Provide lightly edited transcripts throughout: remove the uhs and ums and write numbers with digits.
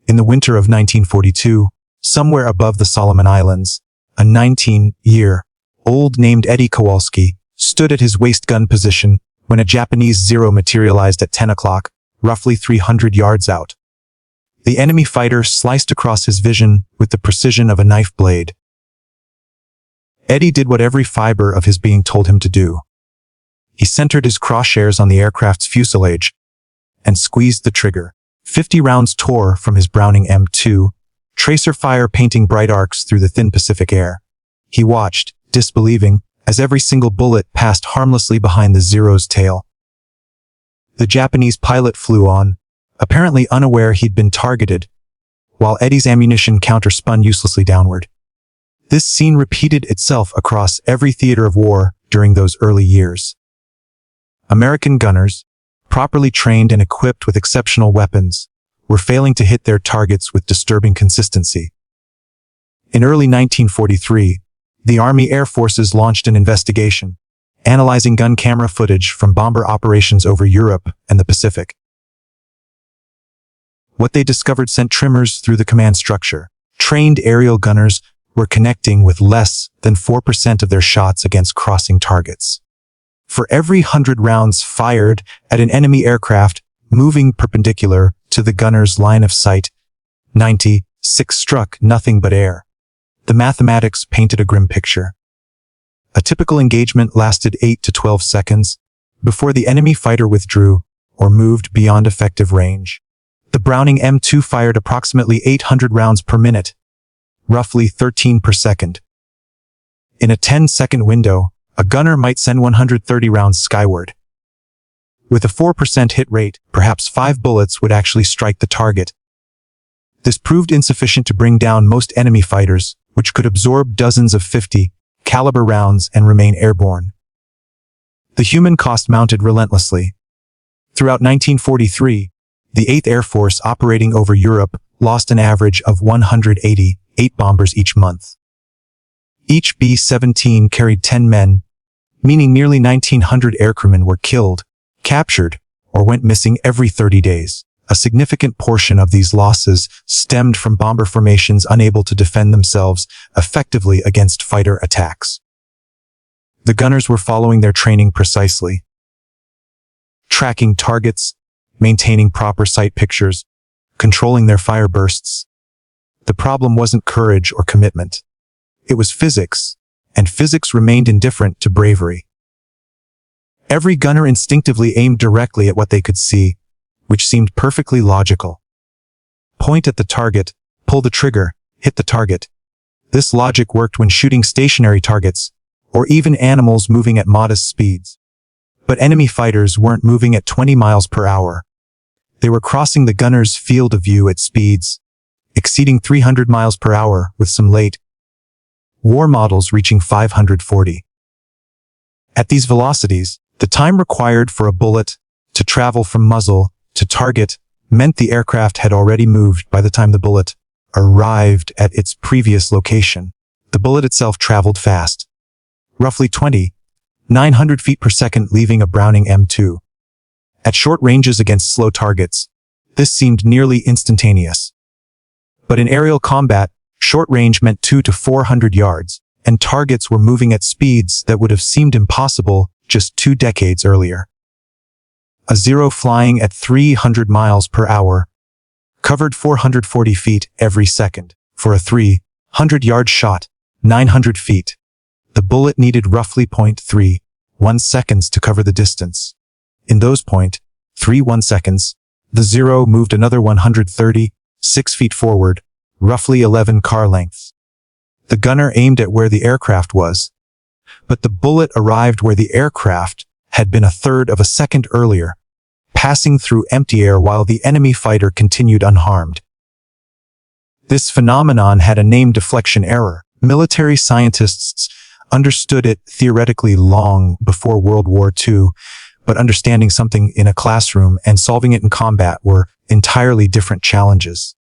In the winter of 1942, somewhere above the Solomon Islands, a 19-year-old named Eddie Kowalski stood at his waist gun position when a Japanese Zero materialized at 10 o'clock, roughly 300 yards out. The enemy fighter sliced across his vision with the precision of a knife blade. Eddie did what every fiber of his being told him to do. He centered his crosshairs on the aircraft's fuselage and squeezed the trigger. 50 rounds tore from his Browning M2, tracer fire painting bright arcs through the thin Pacific air. He watched, disbelieving, as every single bullet passed harmlessly behind the Zero's tail. The Japanese pilot flew on, apparently unaware he'd been targeted, while Eddie's ammunition counter-spun uselessly downward. This scene repeated itself across every theater of war during those early years. American gunners, properly trained and equipped with exceptional weapons, were failing to hit their targets with disturbing consistency. In early 1943, the Army Air Forces launched an investigation, analyzing gun camera footage from bomber operations over Europe and the Pacific. What they discovered sent tremors through the command structure. Trained aerial gunners were connecting with less than 4% of their shots against crossing targets. For every 100 rounds fired at an enemy aircraft moving perpendicular to the gunner's line of sight, 96 struck nothing but air. The mathematics painted a grim picture. A typical engagement lasted 8 to 12 seconds before the enemy fighter withdrew or moved beyond effective range. The Browning M2 fired approximately 800 rounds per minute, roughly 13 per second. In a 10-second window, a gunner might send 130 rounds skyward. With a 4% hit rate, perhaps 5 bullets would actually strike the target. This proved insufficient to bring down most enemy fighters, which could absorb dozens of 50-caliber rounds and remain airborne. The human cost mounted relentlessly. Throughout 1943, the 8th Air Force operating over Europe lost an average of 188 bombers each month. Each B-17 carried 10 men, meaning nearly 1,900 aircrewmen were killed, captured, or went missing every 30 days. A significant portion of these losses stemmed from bomber formations unable to defend themselves effectively against fighter attacks. The gunners were following their training precisely, tracking targets, maintaining proper sight pictures, controlling their fire bursts. The problem wasn't courage or commitment. It was physics, and physics remained indifferent to bravery. Every gunner instinctively aimed directly at what they could see, which seemed perfectly logical. Point at the target, pull the trigger, hit the target. This logic worked when shooting stationary targets, or even animals moving at modest speeds. But enemy fighters weren't moving at 20 miles per hour. They were crossing the gunner's field of view at speeds exceeding 300 miles per hour, with some late war models reaching 540. At these velocities, the time required for a bullet to travel from muzzle to target meant the aircraft had already moved by the time the bullet arrived at its previous location. The bullet itself traveled fast, roughly 2,900 feet per second, leaving a Browning M2. At short ranges against slow targets, this seemed nearly instantaneous. But in aerial combat, short range meant 200 to 400 yards, and targets were moving at speeds that would have seemed impossible just 2 decades earlier. A Zero flying at 300 miles per hour covered 440 feet every second. For a 300-yard shot, 900 feet, the bullet needed roughly 0.31 seconds to cover the distance. In those 0.31 seconds, the Zero moved another 136 feet forward, roughly 11 car lengths. The gunner aimed at where the aircraft was, but the bullet arrived where the aircraft had been a third of a second earlier, passing through empty air while the enemy fighter continued unharmed. This phenomenon had a name: deflection error. Military scientists understood it theoretically long before World War II, but understanding something in a classroom and solving it in combat were entirely different challenges.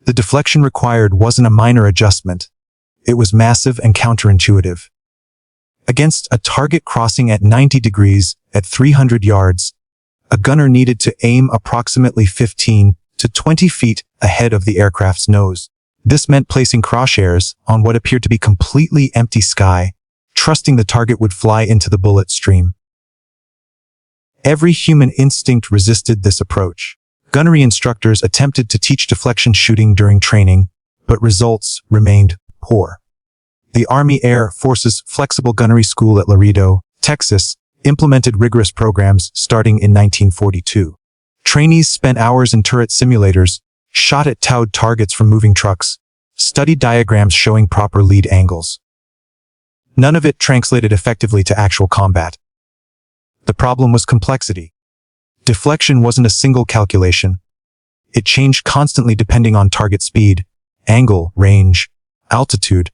The deflection required wasn't a minor adjustment. It was massive and counterintuitive. Against a target crossing at 90 degrees at 300 yards, a gunner needed to aim approximately 15 to 20 feet ahead of the aircraft's nose. This meant placing crosshairs on what appeared to be completely empty sky, trusting the target would fly into the bullet stream. Every human instinct resisted this approach. Gunnery instructors attempted to teach deflection shooting during training, but results remained poor. The Army Air Force's Flexible Gunnery School at Laredo, Texas, implemented rigorous programs starting in 1942. Trainees spent hours in turret simulators, shot at towed targets from moving trucks, studied diagrams showing proper lead angles. None of it translated effectively to actual combat. The problem was complexity. Deflection wasn't a single calculation. It changed constantly depending on target speed, angle, range, altitude,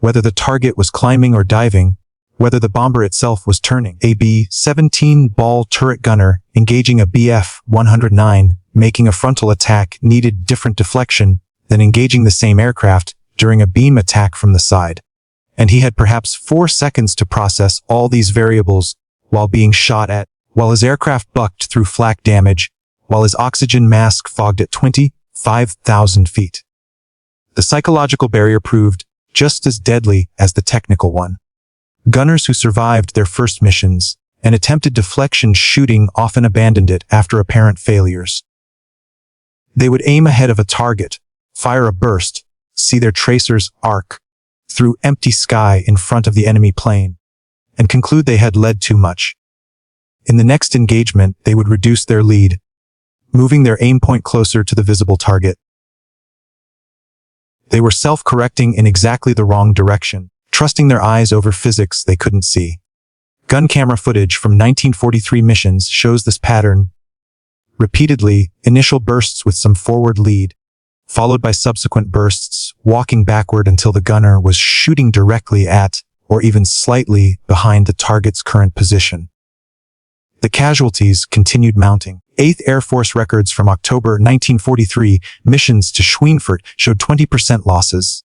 whether the target was climbing or diving, whether the bomber itself was turning. A B-17 ball turret gunner engaging a Bf-109 making a frontal attack needed different deflection than engaging the same aircraft during a beam attack from the side. And he had perhaps 4 seconds to process all these variables while being shot at, while his aircraft bucked through flak damage, while his oxygen mask fogged at 25,000 feet. The psychological barrier proved just as deadly as the technical one. Gunners who survived their first missions and attempted deflection shooting often abandoned it after apparent failures. They would aim ahead of a target, fire a burst, see their tracers arc through empty sky in front of the enemy plane, and conclude they had led too much. In the next engagement, they would reduce their lead, moving their aim point closer to the visible target. They were self-correcting in exactly the wrong direction, trusting their eyes over physics they couldn't see. Gun camera footage from 1943 missions shows this pattern. Repeatedly, initial bursts with some forward lead, followed by subsequent bursts, walking backward until the gunner was shooting directly at, or even slightly behind the target's current position. The casualties continued mounting. 8th Air Force records from October 1943 missions to Schweinfurt showed 20% losses.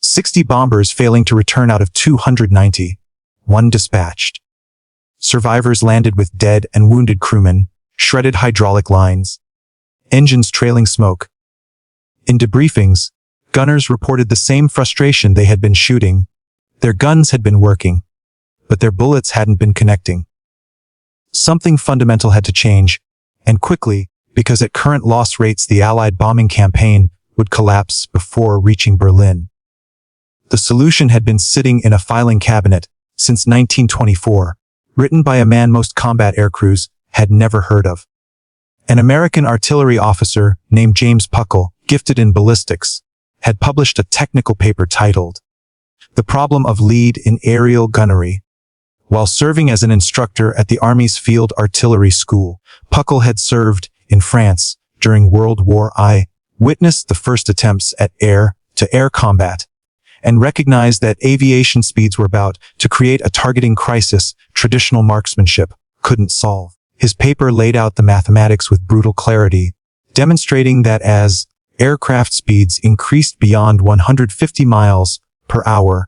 60 bombers failing to return out of 290. 1 dispatched. Survivors landed with dead and wounded crewmen, shredded hydraulic lines, engines trailing smoke. In debriefings, gunners reported the same frustration they had been shooting. Their guns had been working, but their bullets hadn't been connecting. Something fundamental had to change, and quickly, because at current loss rates the Allied bombing campaign would collapse before reaching Berlin. The solution had been sitting in a filing cabinet since 1924, written by a man most combat aircrews had never heard of. An American artillery officer named James Puckle, gifted in ballistics, had published a technical paper titled The Problem of Lead in Aerial Gunnery. While serving as an instructor at the Army's Field Artillery School, Puckle had served in France during World War I, witnessed the first attempts at air-to-air combat, and recognized that aviation speeds were about to create a targeting crisis traditional marksmanship couldn't solve. His paper laid out the mathematics with brutal clarity, demonstrating that as aircraft speeds increased beyond 150 miles per hour,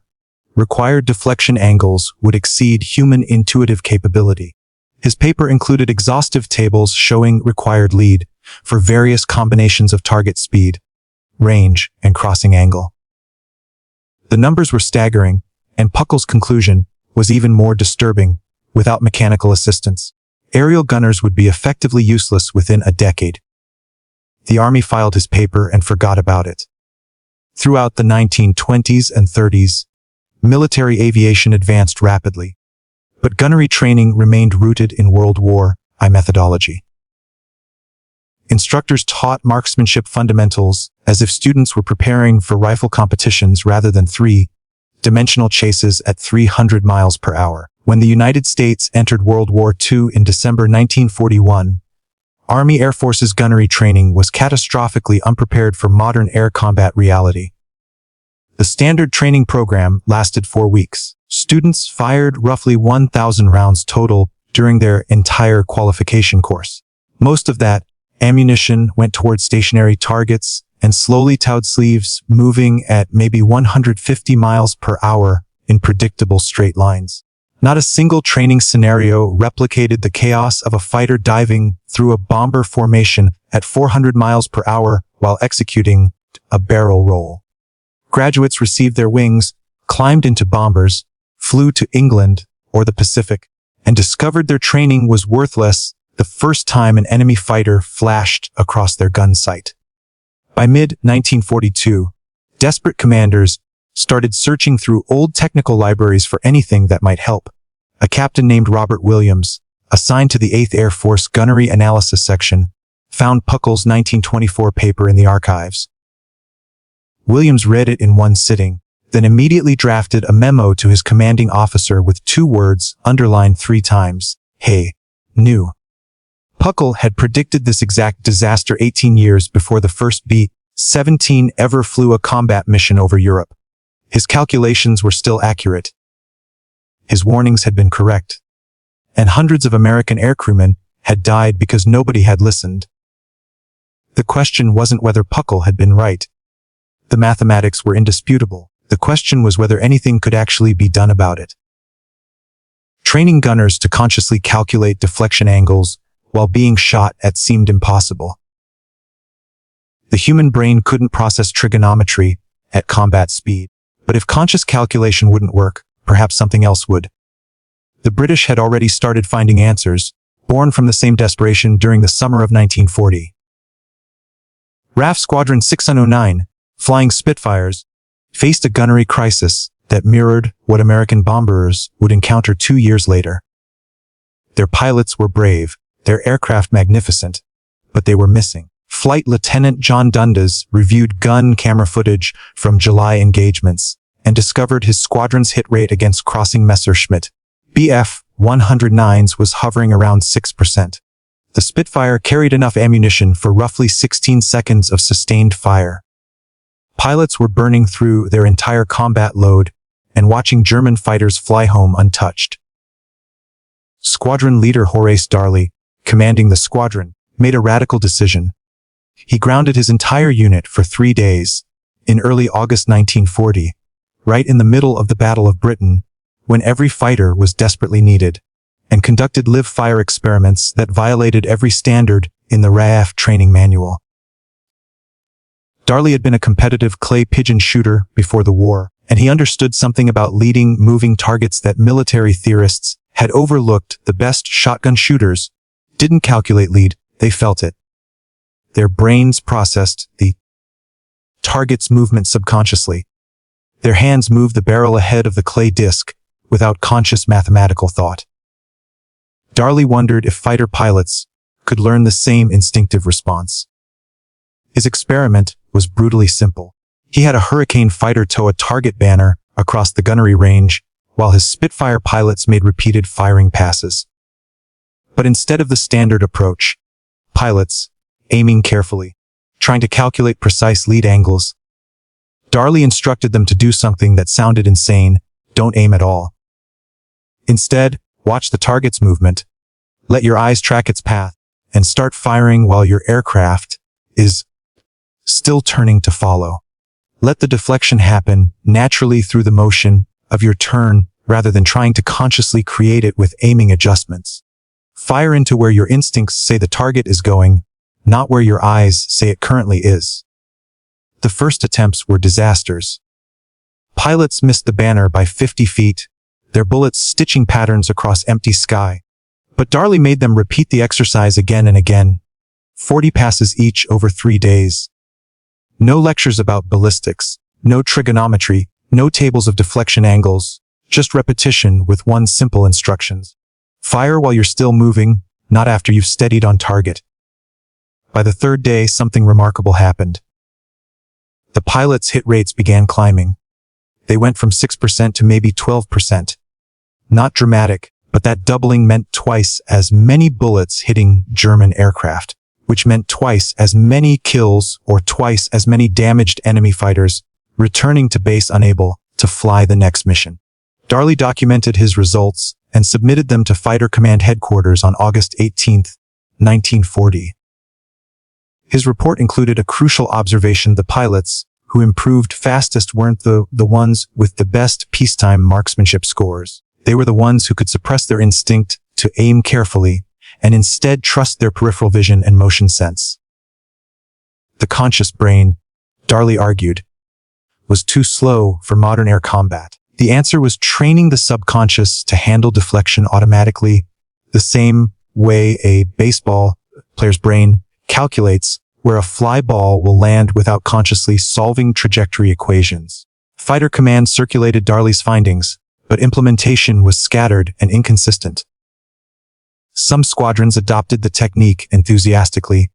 required deflection angles would exceed human intuitive capability. His paper included exhaustive tables showing required lead for various combinations of target speed, range, and crossing angle. The numbers were staggering, and Puckle's conclusion was even more disturbing. Without mechanical assistance, aerial gunners would be effectively useless within a decade. The Army filed his paper and forgot about it. Throughout the 1920s and 30s, military aviation advanced rapidly, but gunnery training remained rooted in World War I methodology. Instructors taught marksmanship fundamentals as if students were preparing for rifle competitions rather than three-dimensional chases at 300 miles per hour. When the United States entered World War II in December 1941, Army Air Force's gunnery training was catastrophically unprepared for modern air combat reality. The standard training program lasted 4 weeks. Students fired roughly 1,000 rounds total during their entire qualification course. Most of that ammunition went towards stationary targets and slowly towed sleeves moving at maybe 150 miles per hour in predictable straight lines. Not a single training scenario replicated the chaos of a fighter diving through a bomber formation at 400 miles per hour while while executing a barrel roll. Graduates received their wings, climbed into bombers, flew to England or the Pacific, and discovered their training was worthless the first time an enemy fighter flashed across their gun sight. By mid-1942, desperate commanders started searching through old technical libraries for anything that might help. A captain named Robert Williams, assigned to the 8th Air Force Gunnery Analysis Section, found Puckle's 1924 paper in the archives. Williams read it in one sitting, then immediately drafted a memo to his commanding officer with 2 words underlined 3 times: "Hey, new." Puckle had predicted this exact disaster 18 years before the first B-17 ever flew a combat mission over Europe. His calculations were still accurate. His warnings had been correct. And hundreds of American aircrewmen had died because nobody had listened. The question wasn't whether Puckle had been right. The mathematics were indisputable. The question was whether anything could actually be done about it. Training gunners to consciously calculate deflection angles while being shot at seemed impossible. The human brain couldn't process trigonometry at combat speed, but if conscious calculation wouldn't work, perhaps something else would. The British had already started finding answers, born from the same desperation during the summer of 1940. RAF Squadron 609, flying Spitfires, faced a gunnery crisis that mirrored what American bombers would encounter 2 years later. Their pilots were brave, their aircraft magnificent, but they were missing. Flight Lieutenant John Dundas reviewed gun camera footage from July engagements and discovered his squadron's hit rate against crossing Messerschmitt Bf-109s was hovering around 6%. The Spitfire carried enough ammunition for roughly 16 seconds of sustained fire. Pilots were burning through their entire combat load and watching German fighters fly home untouched. Squadron leader Horace Darley, commanding the squadron, made a radical decision. He grounded his entire unit for 3 days, in early August 1940, right in the middle of the Battle of Britain, when every fighter was desperately needed, and conducted live-fire experiments that violated every standard in the RAF training manual. Darley had been a competitive clay pigeon shooter before the war, and he understood something about leading moving targets that military theorists had overlooked. The best shotgun shooters didn't calculate lead, they felt it. Their brains processed the target's movement subconsciously. Their hands moved the barrel ahead of the clay disc without conscious mathematical thought. Darley wondered if fighter pilots could learn the same instinctive response. His experiment was brutally simple. He had a Hurricane fighter tow a target banner across the gunnery range, while his Spitfire pilots made repeated firing passes. But instead of the standard approach, pilots, aiming carefully, trying to calculate precise lead angles, Darley instructed them to do something that sounded insane: don't aim at all. Instead, watch the target's movement, let your eyes track its path, and start firing while your aircraft is still turning to follow. Let the deflection happen naturally through the motion of your turn rather than trying to consciously create it with aiming adjustments. Fire into where your instincts say the target is going, not where your eyes say it currently is. The first attempts were disasters. Pilots missed the banner by 50 feet, their bullets stitching patterns across empty sky. But Darley made them repeat the exercise again and again, 40 passes each over 3 days. No lectures about ballistics, no trigonometry, no tables of deflection angles, just repetition with one simple instructions. Fire while you're still moving, not after you've steadied on target. By the 3rd day, something remarkable happened. The pilots' hit rates began climbing. They went from 6% to maybe 12%. Not dramatic, but that doubling meant twice as many bullets hitting German aircraft, which meant twice as many kills or twice as many damaged enemy fighters returning to base unable to fly the next mission. Darley documented his results and submitted them to Fighter Command Headquarters on August 18, 1940. His report included a crucial observation: the pilots who improved fastest weren't the ones with the best peacetime marksmanship scores. They were the ones who could suppress their instinct to aim carefully and instead trust their peripheral vision and motion sense. The conscious brain, Darley argued, was too slow for modern air combat. The answer was training the subconscious to handle deflection automatically, the same way a baseball player's brain calculates where a fly ball will land without consciously solving trajectory equations. Fighter Command circulated Darley's findings, but implementation was scattered and inconsistent. Some squadrons adopted the technique enthusiastically,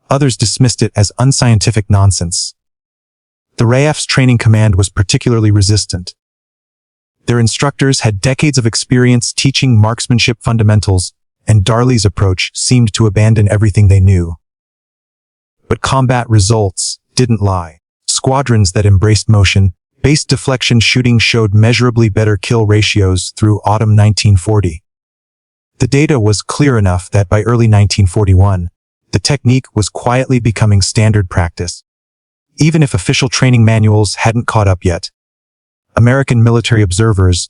others dismissed it as unscientific nonsense. The RAF's training command was particularly resistant. Their instructors had decades of experience teaching marksmanship fundamentals, and Darley's approach seemed to abandon everything they knew. But combat results didn't lie. Squadrons that embraced motion-based deflection shooting showed measurably better kill ratios through autumn 1940. The data was clear enough that by early 1941, the technique was quietly becoming standard practice. Even if official training manuals hadn't caught up yet, American military observers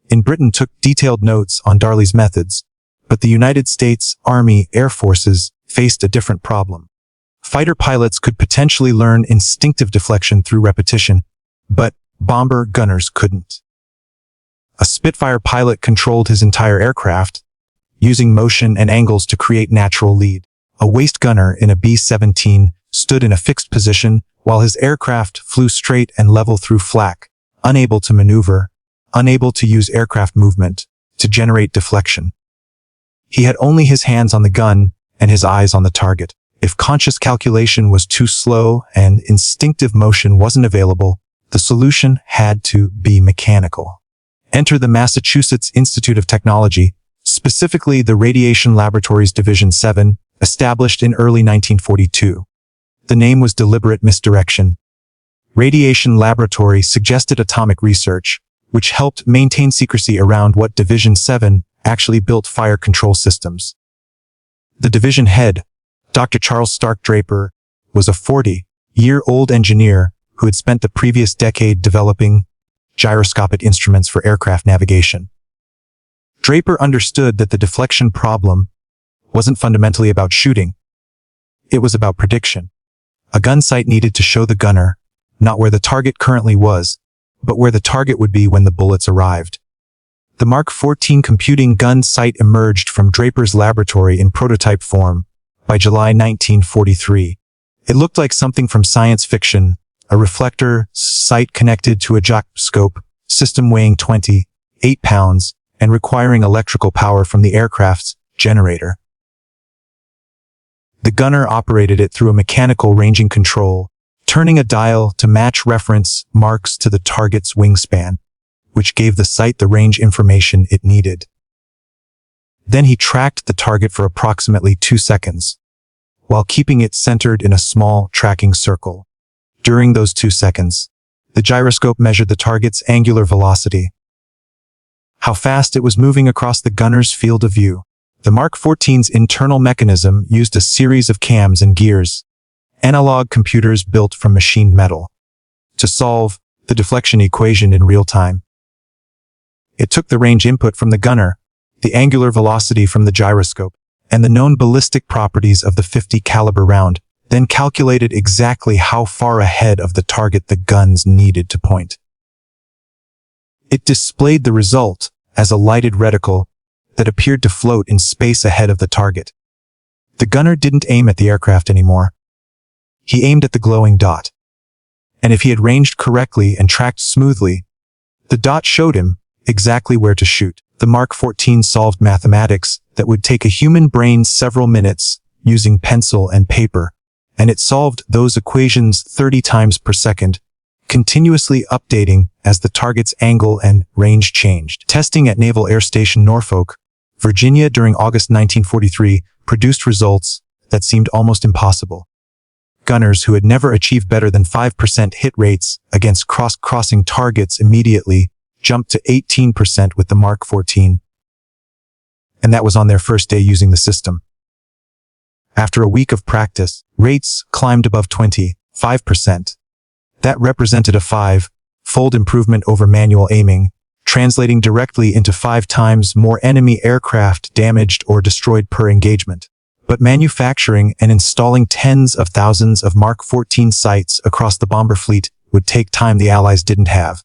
in Britain took detailed notes on Darley's methods, but the United States Army Air Forces faced a different problem. Fighter pilots could potentially learn instinctive deflection through repetition, but bomber gunners couldn't. A Spitfire pilot controlled his entire aircraft, using motion and angles to create natural lead. A waist gunner in a B-17 stood in a fixed position while his aircraft flew straight and level through flak, unable to maneuver, unable to use aircraft movement to generate deflection. He had only his hands on the gun and his eyes on the target. If conscious calculation was too slow and instinctive motion wasn't available, the solution had to be mechanical. Enter the Massachusetts Institute of Technology, specifically the Radiation Laboratories Division 7, established in early 1942. The name was deliberate misdirection. Radiation Laboratory suggested atomic research, which helped maintain secrecy around what Division 7 actually built fire control systems. The division head, Dr. Charles Stark Draper, was a 40-year-old engineer who had spent the previous decade developing gyroscopic instruments for aircraft navigation. Draper understood that the deflection problem wasn't fundamentally about shooting. It was about prediction. A gun sight needed to show the gunner not where the target currently was, but where the target would be when the bullets arrived. The Mark 14 computing gun sight emerged from Draper's laboratory in prototype form by July 1943. It looked like something from science fiction, a reflector sight connected to a gyroscope system weighing 28 pounds and requiring electrical power from the aircraft's generator. The gunner operated it through a mechanical ranging control, turning a dial to match reference marks to the target's wingspan, which gave the sight the range information it needed. Then he tracked the target for approximately 2 seconds, while keeping it centered in a small tracking circle. During those 2 seconds, the gyroscope measured the target's angular velocity, how fast it was moving across the gunner's field of view. The Mark 14's internal mechanism used a series of cams and gears, analog computers built from machined metal, to solve the deflection equation in real time. It took the range input from the gunner, the angular velocity from the gyroscope, and the known ballistic properties of the .50 caliber round, then calculated exactly how far ahead of the target the guns needed to point. It displayed the result as a lighted reticle that appeared to float in space ahead of the target. The gunner didn't aim at the aircraft anymore. He aimed at the glowing dot. And if he had ranged correctly and tracked smoothly, the dot showed him exactly where to shoot. The Mark 14 solved mathematics that would take a human brain several minutes using pencil and paper, and it solved those equations 30 times per second, continuously updating as the target's angle and range changed. Testing at Naval Air Station Norfolk, Virginia during August 1943 produced results that seemed almost impossible. Gunners who had never achieved better than 5% hit rates against crossing targets immediately jumped to 18% with the Mark 14. And that was on their first day using the system. After a week of practice, rates climbed above 25%. That represented a 5-fold improvement over manual aiming, translating directly into 5 times more enemy aircraft damaged or destroyed per engagement. But manufacturing and installing tens of thousands of Mark 14 sites across the bomber fleet would take time the Allies didn't have.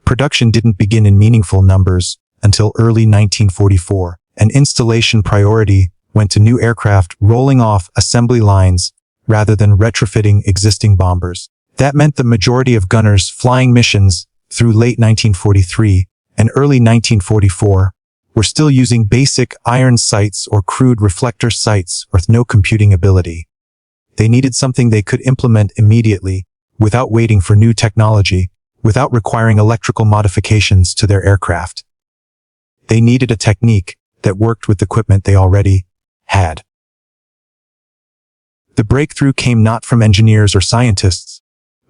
Production didn't begin in meaningful numbers until early 1944, and installation priority went to new aircraft rolling off assembly lines rather than retrofitting existing bombers. That meant the majority of gunners flying missions through late 1943 and early 1944 were still using basic iron sights or crude reflector sights with no computing ability. They needed something they could implement immediately, without waiting for new technology, without requiring electrical modifications to their aircraft. They needed a technique that worked with equipment they already had. The breakthrough came not from engineers or scientists,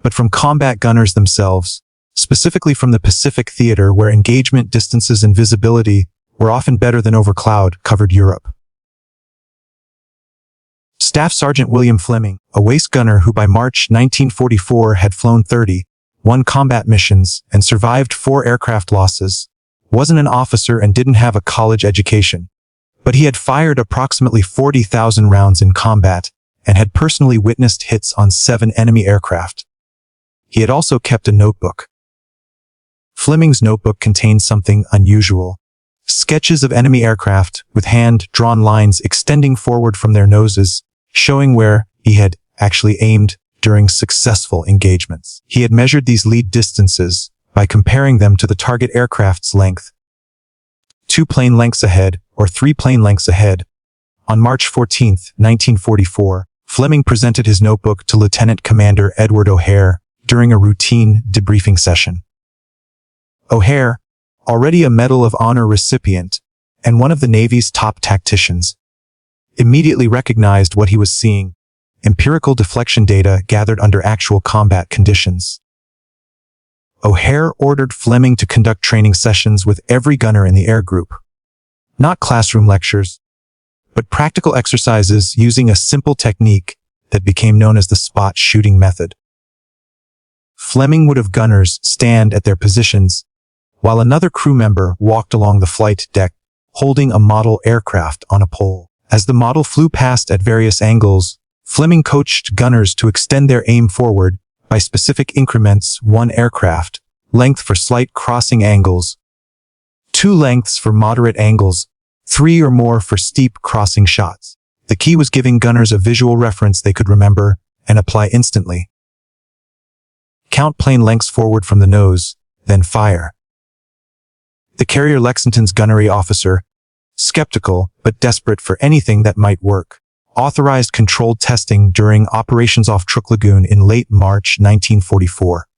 but from combat gunners themselves, specifically from the Pacific Theater, where engagement distances and visibility were often better than over cloud-covered Europe. Staff Sergeant William Fleming, a waist gunner who by March 1944 had flown 31 combat missions and survived 4 aircraft losses, wasn't an officer and didn't have a college education, but he had fired approximately 40,000 rounds in combat and had personally witnessed hits on 7 enemy aircraft. He had also kept a notebook. Fleming's notebook contained something unusual. Sketches of enemy aircraft with hand-drawn lines extending forward from their noses, showing where he had actually aimed during successful engagements. He had measured these lead distances by comparing them to the target aircraft's length. 2 plane lengths ahead or 3 plane lengths ahead. On March 14, 1944, Fleming presented his notebook to Lieutenant Commander Edward O'Hare during a routine debriefing session. O'Hare, already a Medal of Honor recipient and one of the Navy's top tacticians, immediately recognized what he was seeing: empirical deflection data gathered under actual combat conditions. O'Hare ordered Fleming to conduct training sessions with every gunner in the air group. Not classroom lectures, but practical exercises using a simple technique that became known as the spot shooting method. Fleming would have gunners stand at their positions, while another crew member walked along the flight deck, holding a model aircraft on a pole. As the model flew past at various angles, Fleming coached gunners to extend their aim forward by specific increments: 1 aircraft length for slight crossing angles, 2 lengths for moderate angles, 3 or more for steep crossing shots. The key was giving gunners a visual reference they could remember and apply instantly. Count plane lengths forward from the nose, then fire. The carrier Lexington's gunnery officer, skeptical but desperate for anything that might work, authorized controlled testing during operations off Truk Lagoon in late March 1944.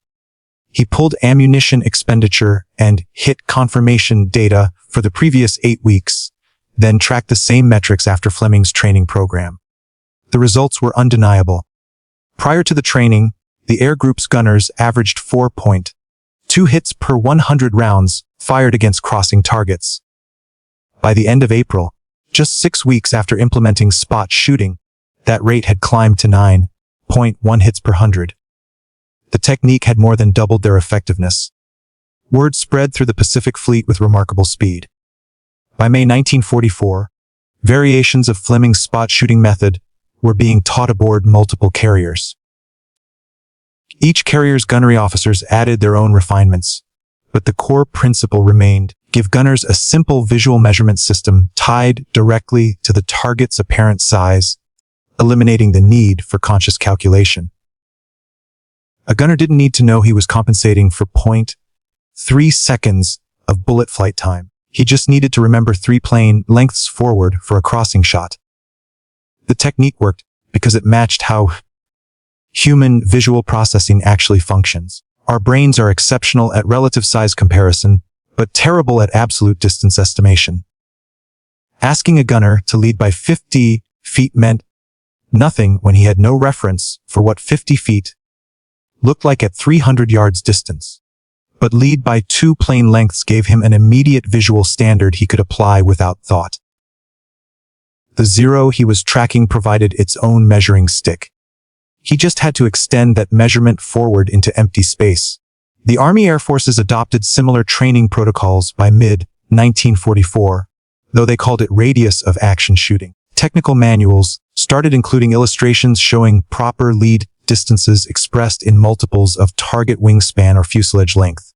He pulled ammunition expenditure and hit confirmation data for the previous 8 weeks, then tracked the same metrics after Fleming's training program. The results were undeniable. Prior to the training, the air group's gunners averaged 4.2 hits per 100 rounds fired against crossing targets. By the end of April, just 6 weeks after implementing spot shooting, that rate had climbed to 9.1 hits per 100. The technique had more than doubled their effectiveness. Word spread through the Pacific Fleet with remarkable speed. By May 1944, variations of Fleming's spot shooting method were being taught aboard multiple carriers. Each carrier's gunnery officers added their own refinements, but the core principle remained: give gunners a simple visual measurement system tied directly to the target's apparent size, eliminating the need for conscious calculation. A gunner didn't need to know he was compensating for 0.3 seconds of bullet flight time. He just needed to remember 3 plane lengths forward for a crossing shot. The technique worked because it matched how human visual processing actually functions. Our brains are exceptional at relative size comparison, but terrible at absolute distance estimation. Asking a gunner to lead by 50 feet meant nothing when he had no reference for what 50 feet looked like at 300 yards distance. But lead by 2 plane lengths gave him an immediate visual standard he could apply without thought. The zero he was tracking provided its own measuring stick. He just had to extend that measurement forward into empty space. The Army Air Forces adopted similar training protocols by mid-1944, though they called it radius of action shooting. Technical manuals started including illustrations showing proper lead distances expressed in multiples of target wingspan or fuselage length.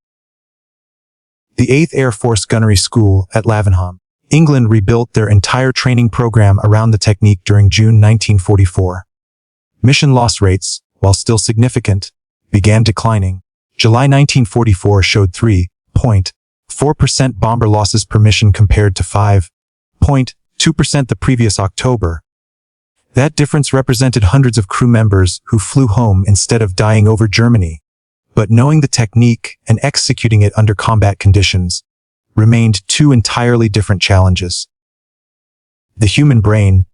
The 8th Air Force Gunnery School at Lavenham, England rebuilt their entire training program around the technique during June 1944. Mission loss rates, while still significant, began declining. July 1944 showed 3.4% bomber losses per mission compared to 5.2% the previous October. That difference represented hundreds of crew members who flew home instead of dying over Germany. But knowing the technique and executing it under combat conditions remained two entirely different challenges. The human brain,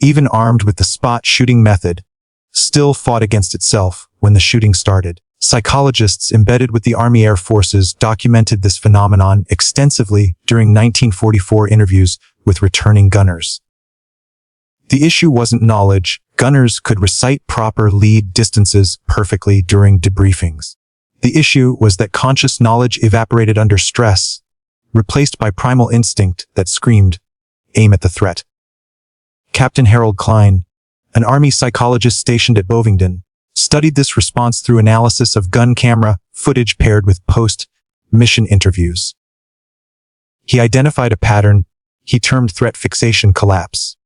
even armed with the spot shooting method, still fought against itself when the shooting started. Psychologists embedded with the Army Air Forces documented this phenomenon extensively during 1944 interviews with returning gunners. The issue wasn't knowledge. Gunners could recite proper lead distances perfectly during debriefings. The issue was that conscious knowledge evaporated under stress, replaced by primal instinct that screamed, "Aim at the threat." Captain Harold Klein, an Army psychologist stationed at Bovingdon, studied this response through analysis of gun camera footage paired with post-mission interviews. He identified a pattern he termed threat fixation collapse.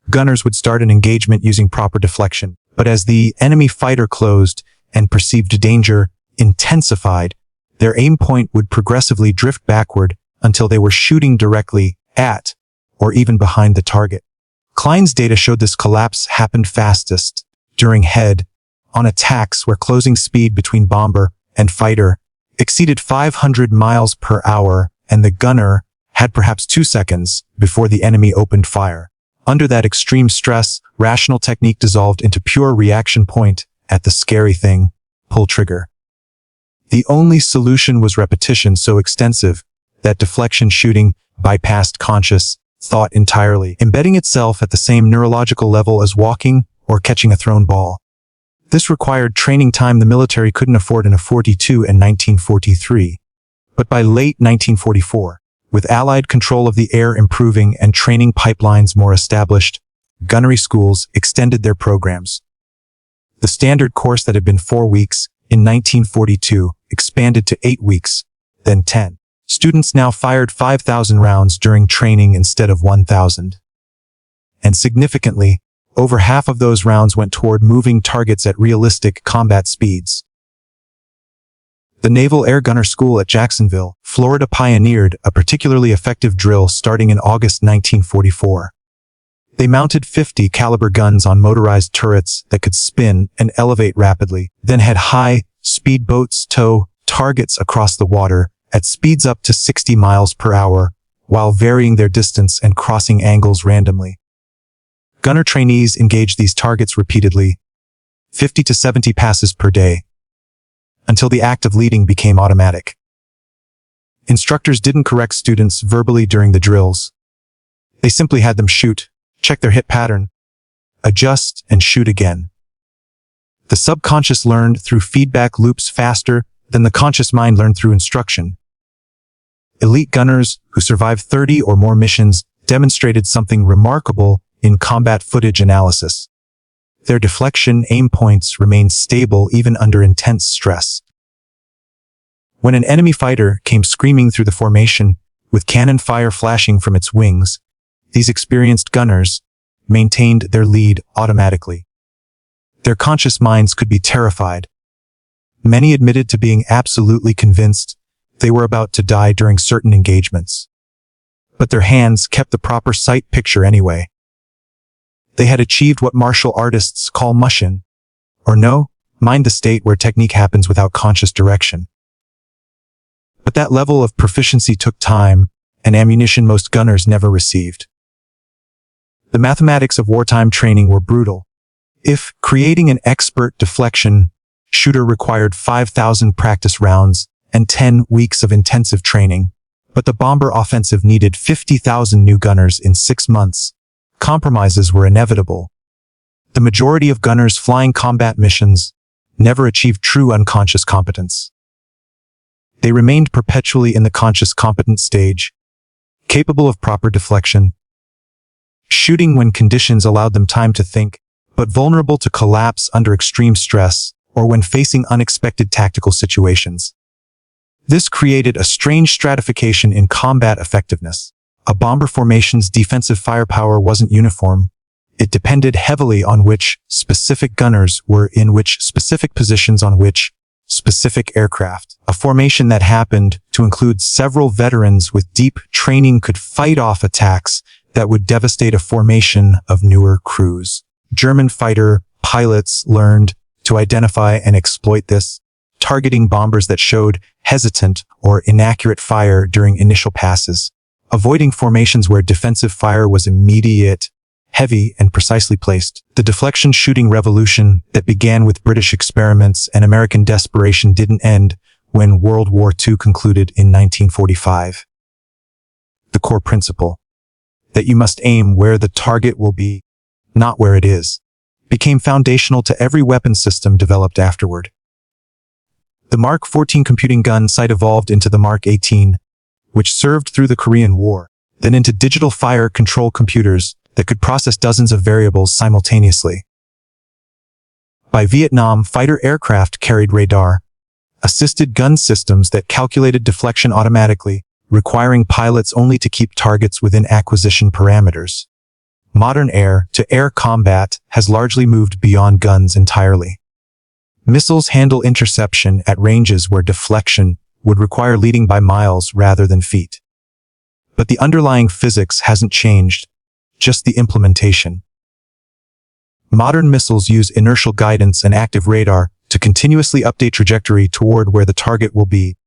Gunners would start an engagement using proper deflection, but as the enemy fighter closed and perceived danger intensified, their aim point would progressively drift backward until they were shooting directly at or even behind the target. Klein's data showed this collapse happened fastest during head-on attacks where closing speed between bomber and fighter exceeded 500 miles per hour and the gunner had perhaps 2 seconds before the enemy opened fire. Under that extreme stress, rational technique dissolved into pure reaction point at the scary thing, pull trigger. The only solution was repetition so extensive that deflection shooting bypassed conscious thought entirely, embedding itself at the same neurological level as walking or catching a thrown ball. This required training time the military couldn't afford in 1942 and 1943. But by late 1944, with Allied control of the air improving and training pipelines more established, gunnery schools extended their programs. The standard course that had been 4 weeks in 1942 expanded to 8 weeks, then 10. Students now fired 5,000 rounds during training instead of 1,000. And significantly, over half of those rounds went toward moving targets at realistic combat speeds. The Naval Air Gunner School at Jacksonville, Florida pioneered a particularly effective drill starting in August 1944. They mounted 50 caliber guns on motorized turrets that could spin and elevate rapidly, then had high-speed boats tow targets across the water at speeds up to 60 miles per hour, while varying their distance and crossing angles randomly. Gunner trainees engaged these targets repeatedly, 50 to 70 passes per day, until the act of leading became automatic. Instructors didn't correct students verbally during the drills. They simply had them shoot, check their hit pattern, adjust, and shoot again. The subconscious learned through feedback loops faster than the conscious mind learned through instruction. Elite gunners who survived 30 or more missions demonstrated something remarkable in combat footage analysis. Their deflection aim points remained stable even under intense stress. When an enemy fighter came screaming through the formation, with cannon fire flashing from its wings, these experienced gunners maintained their lead automatically. Their conscious minds could be terrified. Many admitted to being absolutely convinced they were about to die during certain engagements. But their hands kept the proper sight picture anyway. They had achieved what martial artists call mushin, or mind the state where technique happens without conscious direction. But that level of proficiency took time and ammunition most gunners never received. The mathematics of wartime training were brutal. If creating an expert deflection shooter required 5,000 practice rounds and 10 weeks of intensive training, but the bomber offensive needed 50,000 new gunners in 6 months, compromises were inevitable. The majority of gunners flying combat missions never achieved true unconscious competence. They remained perpetually in the conscious competent stage, capable of proper deflection, shooting when conditions allowed them time to think, but vulnerable to collapse under extreme stress or when facing unexpected tactical situations. This created a strange stratification in combat effectiveness. A bomber formation's defensive firepower wasn't uniform. It depended heavily on which specific gunners were in which specific positions on which specific aircraft. A formation that happened to include several veterans with deep training could fight off attacks that would devastate a formation of newer crews. German fighter pilots learned to identify and exploit this, targeting bombers that showed hesitant or inaccurate fire during initial passes, avoiding formations where defensive fire was immediate, heavy, and precisely placed. The deflection shooting revolution that began with British experiments and American desperation didn't end when World War II concluded in 1945. The core principle, that you must aim where the target will be, not where it is, became foundational to every weapon system developed afterward. The Mark 14 computing gun sight evolved into the Mark 18, which served through the Korean War, then into digital fire control computers that could process dozens of variables simultaneously. By Vietnam, fighter aircraft carried radar-assisted gun systems that calculated deflection automatically, requiring pilots only to keep targets within acquisition parameters. Modern air-to-air combat has largely moved beyond guns entirely. Missiles handle interception at ranges where deflection would require leading by miles rather than feet. But the underlying physics hasn't changed, just the implementation. Modern missiles use inertial guidance and active radar to continuously update trajectory toward where the target will be,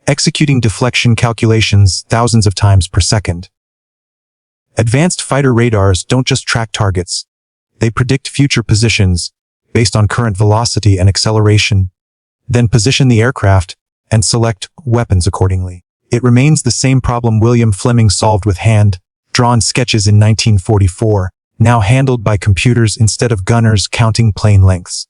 executing deflection calculations thousands of times per second. Advanced fighter radars don't just track targets. They predict future positions based on current velocity and acceleration, then position the aircraft and select weapons accordingly. It remains the same problem William Fleming solved with hand-drawn sketches in 1944, now handled by computers instead of gunners counting plane lengths.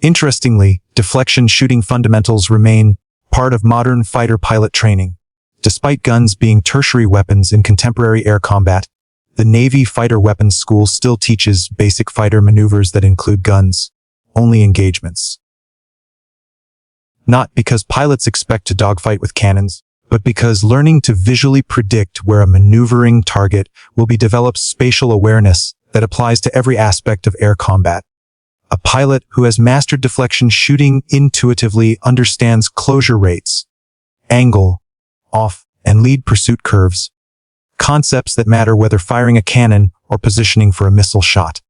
Interestingly, deflection shooting fundamentals remain part of modern fighter pilot training. Despite guns being tertiary weapons in contemporary air combat, the Navy Fighter Weapons School still teaches basic fighter maneuvers that include guns-only engagements. Not because pilots expect to dogfight with cannons, but because learning to visually predict where a maneuvering target will be develops spatial awareness that applies to every aspect of air combat. A pilot who has mastered deflection shooting intuitively understands closure rates, angle, off, and lead pursuit curves, concepts that matter whether firing a cannon or positioning for a missile shot.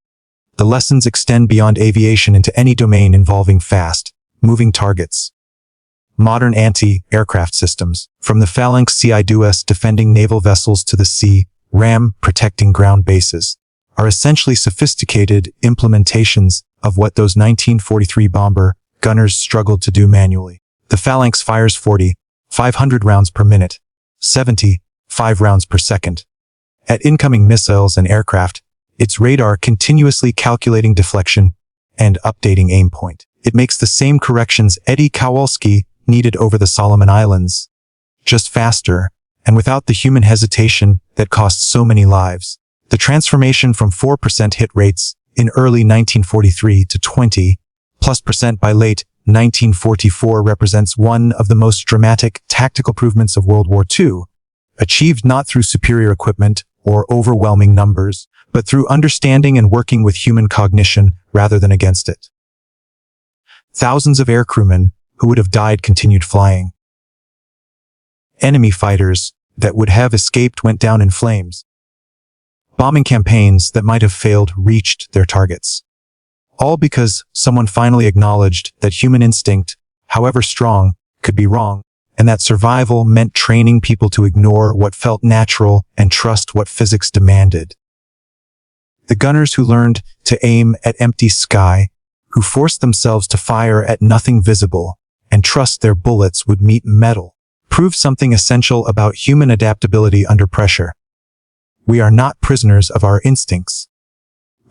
The lessons extend beyond aviation into any domain involving fast, moving targets. Modern anti-aircraft systems, from the Phalanx CI-2S defending naval vessels to the C-RAM protecting ground bases, are essentially sophisticated implementations of what those 1943 bomber gunners struggled to do manually. The Phalanx fires 500 rounds per minute, 75 rounds per second. At incoming missiles and aircraft, its radar continuously calculating deflection and updating aim point. It makes the same corrections Eddie Kowalski needed over the Solomon Islands, just faster and without the human hesitation that cost so many lives. The transformation from 4% hit rates in early 1943 to 20+% by late 1944 represents one of the most dramatic tactical improvements of World War II, achieved not through superior equipment or overwhelming numbers, but through understanding and working with human cognition rather than against it. Thousands of aircrewmen who would have died continued flying. Enemy fighters that would have escaped went down in flames. Bombing campaigns that might have failed reached their targets. All because someone finally acknowledged that human instinct, however strong, could be wrong, and that survival meant training people to ignore what felt natural and trust what physics demanded. The gunners who learned to aim at empty sky, who forced themselves to fire at nothing visible, and trust their bullets would meet metal, proved something essential about human adaptability under pressure. We are not prisoners of our instincts.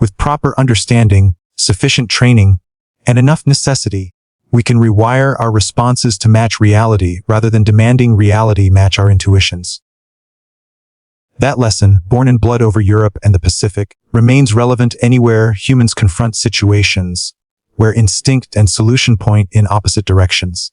With proper understanding, sufficient training, and enough necessity, we can rewire our responses to match reality rather than demanding reality match our intuitions. That lesson, born in blood over Europe and the Pacific, remains relevant anywhere humans confront situations where instinct and solution point in opposite directions.